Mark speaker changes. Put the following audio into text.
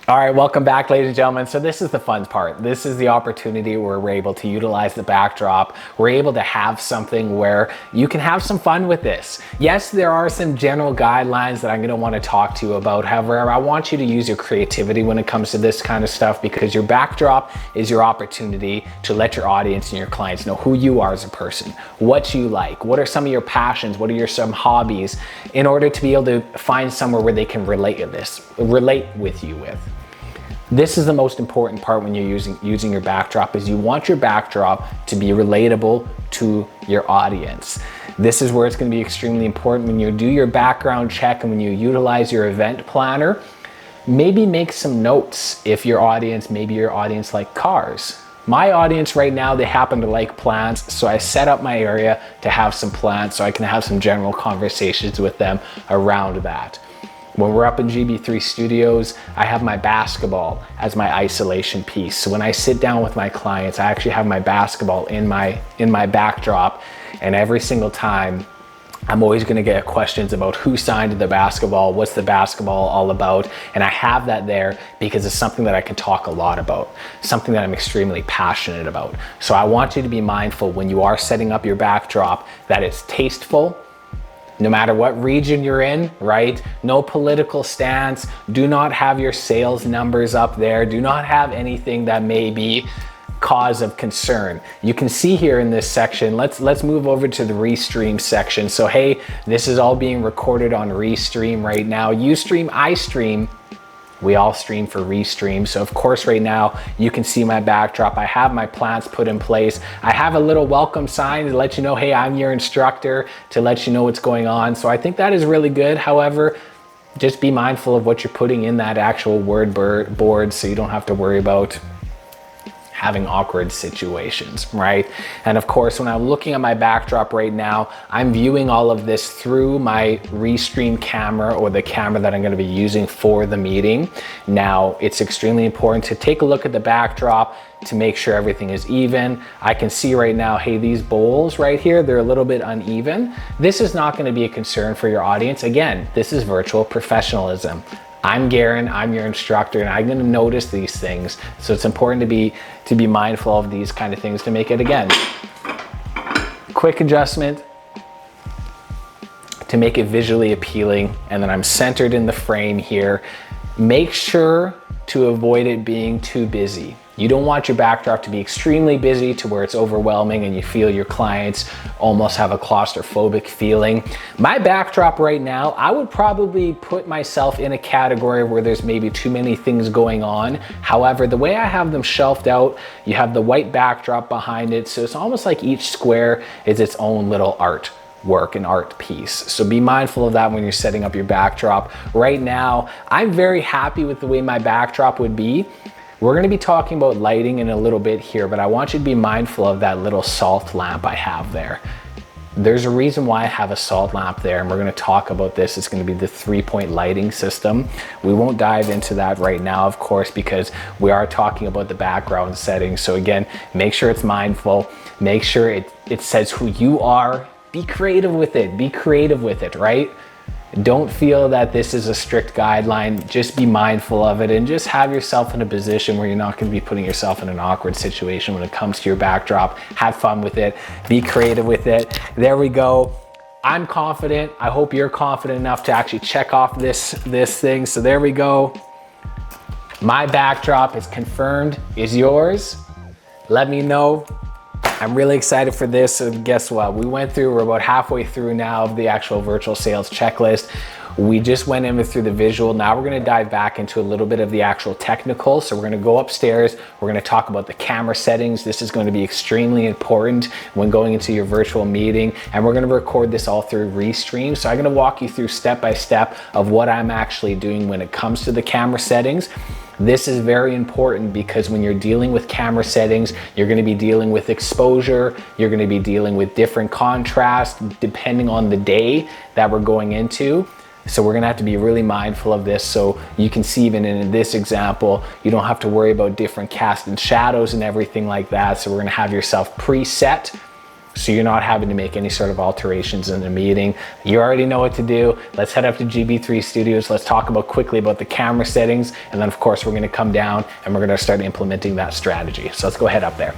Speaker 1: All right, welcome back, ladies and gentlemen. So this is the fun part. This is the opportunity where we're able to utilize the backdrop. We're able to have something where you can have some fun with this. Yes, there are some general guidelines that I'm gonna wanna talk to you about. However, I want you to use your creativity when it comes to this kind of stuff, because your backdrop is your opportunity to let your audience and your clients know who you are as a person, what you like, what are some of your passions, what are some hobbies, in order to be able to find somewhere where they can relate with you with. This is the most important part when you're using your backdrop, is you want your backdrop to be relatable to your audience. This is where it's going to be extremely important when you do your background check and when you utilize your event planner. Maybe make some notes if maybe your audience like cars. My audience right now, they happen to like plants, so I set up my area to have some plants so I can have some general conversations with them around that. When we're up in GB3 Studios, I have my basketball as my isolation piece. So when I sit down with my clients, I actually have my basketball in my backdrop, and every single time, I'm always gonna get questions about who signed the basketball, what's the basketball all about, and I have that there because it's something that I can talk a lot about, something that I'm extremely passionate about. So I want you to be mindful when you are setting up your backdrop that it's tasteful, no matter what region you're in, right? No political stance. Do not have your sales numbers up there. Do not have anything that may be cause of concern. You can see here in this section, let's move over to the Restream section. So hey, this is all being recorded on Restream right now. You stream, I stream. We all stream for Restream. So of course right now you can see my backdrop. I have my plants put in place. I have a little welcome sign to let you know, hey, I'm your instructor, to let you know what's going on. So I think that is really good. However, just be mindful of what you're putting in that actual word board so you don't have to worry about having awkward situations, right? And of course, when I'm looking at my backdrop right now, I'm viewing all of this through my Restream camera, or the camera that I'm gonna be using for the meeting. Now, it's extremely important to take a look at the backdrop to make sure everything is even. I can see right now, hey, these bowls right here, they're a little bit uneven. This is not gonna be a concern for your audience. Again, this is virtual professionalism. I'm Garen, I'm your instructor, and I'm gonna notice these things. So it's important to be mindful of these kind of things to make it, again, quick adjustment to make it visually appealing. And then I'm centered in the frame here. Make sure to avoid it being too busy. You don't want your backdrop to be extremely busy to where it's overwhelming and you feel your clients almost have a claustrophobic feeling. My backdrop right now, I would probably put myself in a category where there's maybe too many things going on. However, the way I have them shelved out, you have the white backdrop behind it, so it's almost like each square is its own little art work, an art piece. So be mindful of that when you're setting up your backdrop. Right now, I'm very happy with the way my backdrop would be. We're gonna be talking about lighting in a little bit here, but I want you to be mindful of that little salt lamp I have there. There's a reason why I have a salt lamp there, and we're gonna talk about this. It's gonna be the 3-point lighting system. We won't dive into that right now, of course, because we are talking about the background settings. So again, make sure it's mindful. Make sure it says who you are. Be creative with it, right? Don't feel that this is a strict guideline. Just be mindful of it and just have yourself in a position where you're not going to be putting yourself in an awkward situation when it comes to your backdrop. Have fun with it. Be creative with it. There we go. I'm confident. I hope you're confident enough to actually check off this thing. So there we go. My backdrop is confirmed. Is yours? Let me know. I'm really excited for this. So guess what? we're about halfway through now of the actual virtual sales checklist. We just went in through the visual. Now we're gonna dive back into a little bit of the actual technical. So we're gonna go upstairs. We're gonna talk about the camera settings. This is going to be extremely important when going into your virtual meeting. And we're gonna record this all through Restream. So I'm gonna walk you through step by step of what I'm actually doing when it comes to the camera settings. This is very important because when you're dealing with camera settings, you're going to be dealing with exposure, you're going to be dealing with different contrast depending on the day that we're going into. So we're going to have to be really mindful of this. So you can see even in this example, you don't have to worry about different cast and shadows and everything like that. So we're going to have yourself preset. so you're not having to make any sort of alterations in the meeting. You already know what to do. Let's head up to GB3 Studios. Let's talk quickly about the camera settings. And then of course, we're gonna come down and we're gonna start implementing that strategy. So let's go head up there.